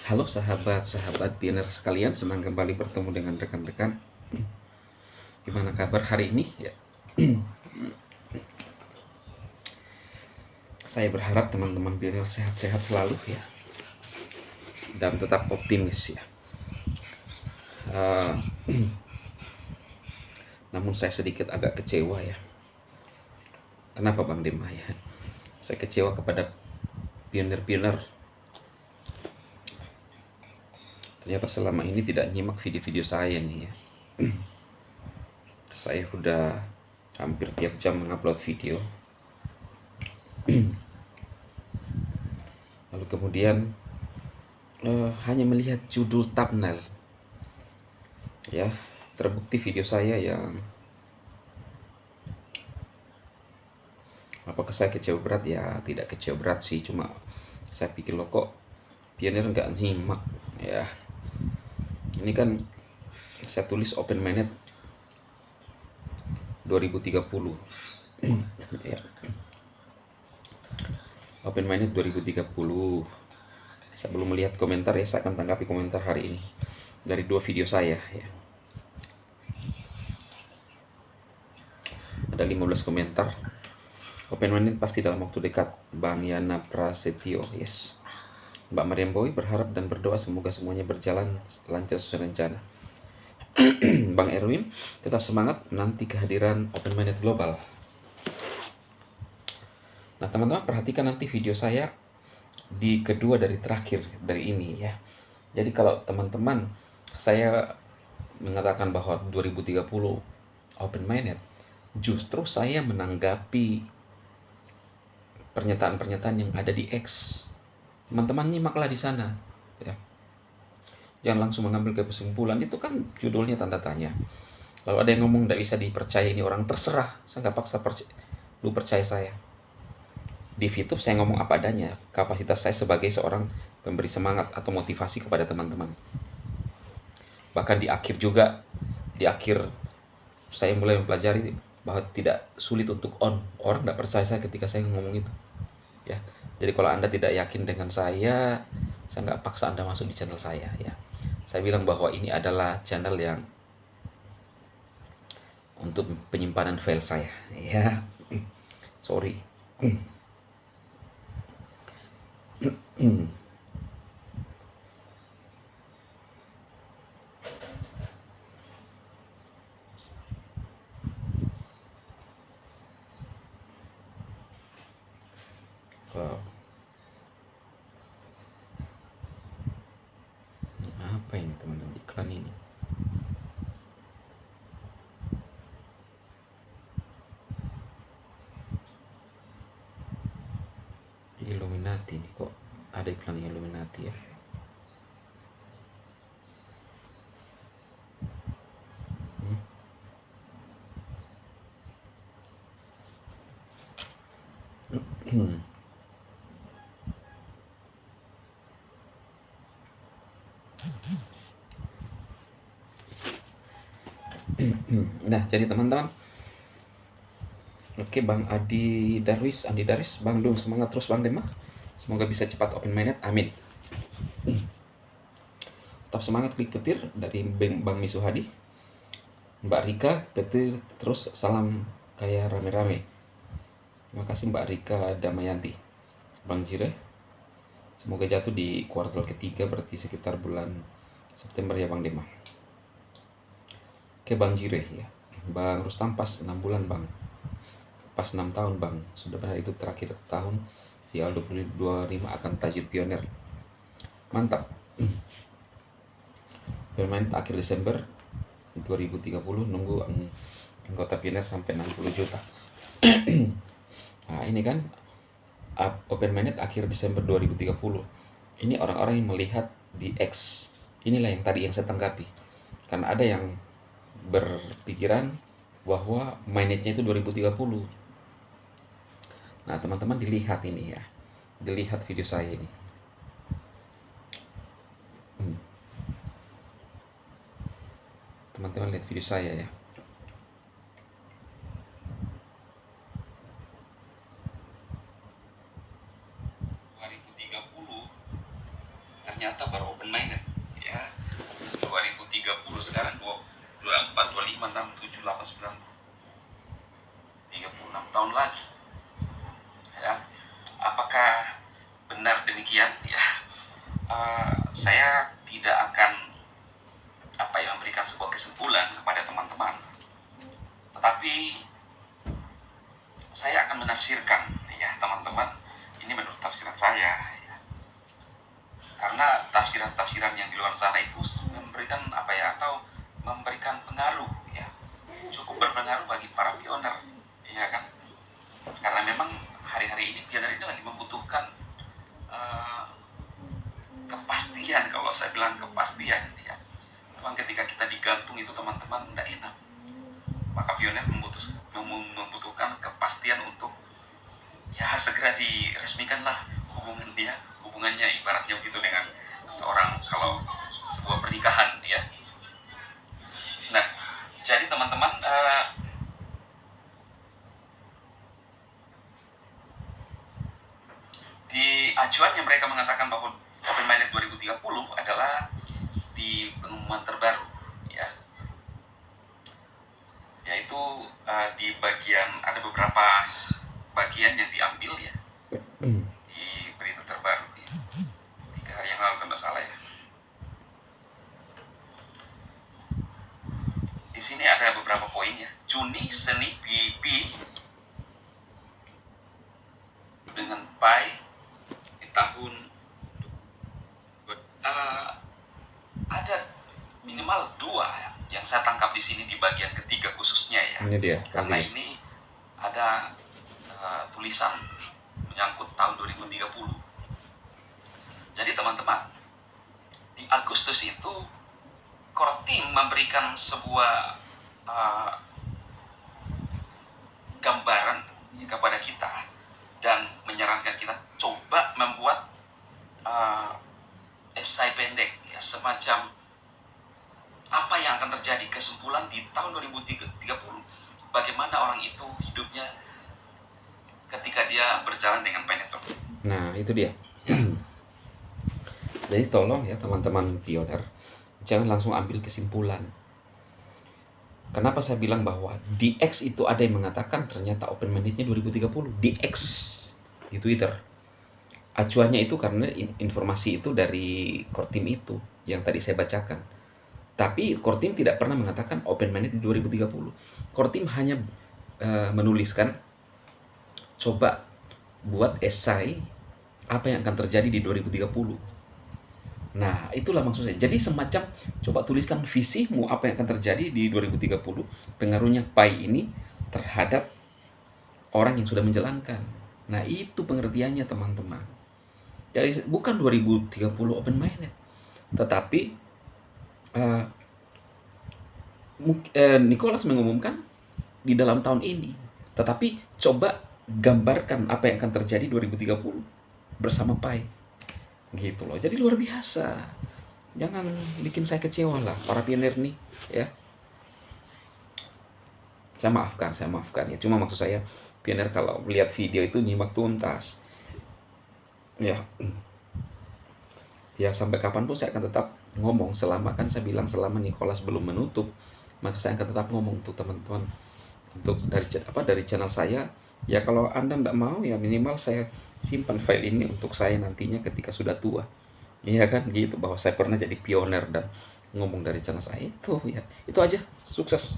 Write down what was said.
Halo sahabat-sahabat pioner sekalian, senang kembali bertemu dengan rekan-rekan. Gimana kabar hari ini? Ya, saya berharap teman-teman pioner sehat-sehat selalu ya, dan tetap optimis ya. Uh, Namun saya sedikit agak kecewa ya. Kenapa Bang Dema ya? Saya kecewa kepada pioner-pioner. Ternyata selama ini tidak nyimak video-video saya nih ya. Saya udah hampir tiap jam mengupload video. Lalu kemudian hanya melihat judul thumbnail ya, terbukti video saya yang apakah saya kecewa berat ya, tidak kecewa berat sih, cuma saya pikir loh kok pionir nggak nyimak ya. Ini kan saya tulis open minded 2030 ya, open minded 2030. Sebelum melihat komentar ya, saya akan tanggapi komentar hari ini dari dua video saya ya. Ada 15 komentar. Open minded pasti dalam waktu dekat. Bang Yana Prasetyo, yes. Mbak Mariam Boy berharap dan berdoa semoga semuanya berjalan lancar sesuai rencana. Bang Erwin tetap semangat menanti kehadiran open minded global. Nah teman-teman perhatikan nanti video saya di kedua dari terakhir dari ini ya. Jadi kalau teman-teman saya mengatakan bahwa 2030 open minded, justru saya menanggapi pernyataan-pernyataan yang ada di X. Teman-teman nyimaklah di sana ya. Jangan langsung mengambil kesimpulan, itu kan judulnya tanda tanya. Lalu ada yang ngomong tidak bisa dipercaya ini orang, terserah, saya nggak paksa lu percaya saya. Di YouTube saya ngomong apa adanya, kapasitas saya sebagai seorang pemberi semangat atau motivasi kepada teman-teman. Bahkan di akhir juga, di akhir saya mulai mempelajari bahwa tidak sulit untuk on. Orang tidak percaya saya ketika saya ngomong itu ya. Jadi kalau Anda tidak yakin dengan saya nggak paksa Anda masuk di channel saya ya. Saya bilang bahwa ini adalah channel yang untuk penyimpanan file saya ya. Sorry. Wow. Apa ini teman-teman, iklan ini? Illuminati nih, kok ada iklan Illuminati ya? Nah, jadi teman-teman, oke Bang Andi Darwis, Bang Dung semangat terus Bang Dema. Semoga bisa cepat open minded, amin. Tetap semangat, klik petir dari Bang Misuhadi. Mbak Rika, petir terus, salam kayak rame-rame. Terima kasih Mbak Rika Damayanti. Bang Jire, semoga jatuh di kuartal ketiga, berarti sekitar bulan September ya Bang Dema. Oke Bang Jire ya. Bang Rustam pas 6 bulan Bang. Pas 6 tahun Bang. Sudah pada itu terakhir tahun di awal 2025 akan tajir pioner. Mantap. Bermain akhir Desember 2030, nunggu anggota pioner sampai 60 juta. Nah ini kan open minded akhir Desember 2030. Ini orang-orang yang melihat di X. Inilah yang tadi yang saya tanggapi. Karena ada yang berpikiran bahwa mindednya itu 2030. Nah teman-teman dilihat ini ya, dilihat video saya ini. Teman-teman lihat video saya ya. ternyata baru open minded ya. 2030 sekarang 24, 25, 6, 7, 8, 9, 36 tahun lagi ya. Apakah benar demikian ya? Saya tidak akan memberikan sebuah kesimpulan kepada teman-teman, tetapi saya akan menafsirkan ya teman-teman, ini menurut tafsiran saya ya. Karena tafsiran-tafsiran yang di luar sana itu memberikan atau memberikan pengaruh ya, cukup berpengaruh bagi para pioner ya kan. Karena memang hari-hari ini pioner ini lagi membutuhkan kepastian. Kalau saya bilang kepastian ya, memang ketika kita digantung itu teman-teman tidak enak. Maka pioner membutuhkan kepastian untuk ya segera diresmikanlah hubungannya ibaratnya begitu dengan seorang, kalau sebuah pernikahan ya. Nah, jadi teman-teman, di acuannya mereka mengatakan bahwa Open Minded 2030 adalah di pengumuman terbaru ya, yaitu di bagian, ada beberapa bagian yang diambil ya di berita terbaru ya, 3 hari yang lalu kalau tidak salah ya. Di sini ada beberapa poin ya. Juni seni BP dengan Pi di tahun ada minimal 2 yang saya tangkap di sini di bagian ketiga khususnya ya. Ini dia. Karena ini ada tulisan menyangkut tahun 2030. Jadi teman-teman, di Agustus itu core team memberikan sebuah gambaran kepada kita dan menyarankan kita coba membuat esai pendek ya, semacam apa yang akan terjadi, kesimpulan di tahun 2030, bagaimana orang itu hidupnya ketika dia berjalan dengan penetro. Nah, itu dia. Jadi tolong ya teman-teman pioner, jangan langsung ambil kesimpulan. Kenapa saya bilang bahwa di X itu ada yang mengatakan ternyata open minded-nya 2030 di X di Twitter. Acuannya itu karena informasi itu dari core team itu yang tadi saya bacakan. Tapi core team tidak pernah mengatakan open minded di 2030. Core team hanya menuliskan coba buat esai apa yang akan terjadi di 2030. Nah, itulah maksudnya. Jadi semacam coba tuliskan visimu apa yang akan terjadi di 2030, pengaruhnya Pi ini terhadap orang yang sudah menjalankan. Nah, itu pengertiannya teman-teman. Jadi bukan 2030 open minded, tetapi Nicholas mengumumkan di dalam tahun ini. Tetapi coba gambarkan apa yang akan terjadi 2030 bersama Pi. Gitu loh. Jadi luar biasa. Jangan bikin saya kecewa lah para pionir nih ya. Saya maafkan ya. Cuma maksud saya pionir kalau melihat video itu nyimak tuntas. Ya. Ya sampai kapanpun saya akan tetap ngomong, selama kan saya bilang selama Nicholas belum menutup, maka saya akan tetap ngomong tuh teman-teman. Untuk dari channel saya, ya kalau Anda tidak mau ya minimal saya simpan file ini untuk saya nantinya ketika sudah tua. Iya kan gitu, bahwa saya pernah jadi pioner dan ngomong dari channel saya itu ya. Itu aja. Sukses.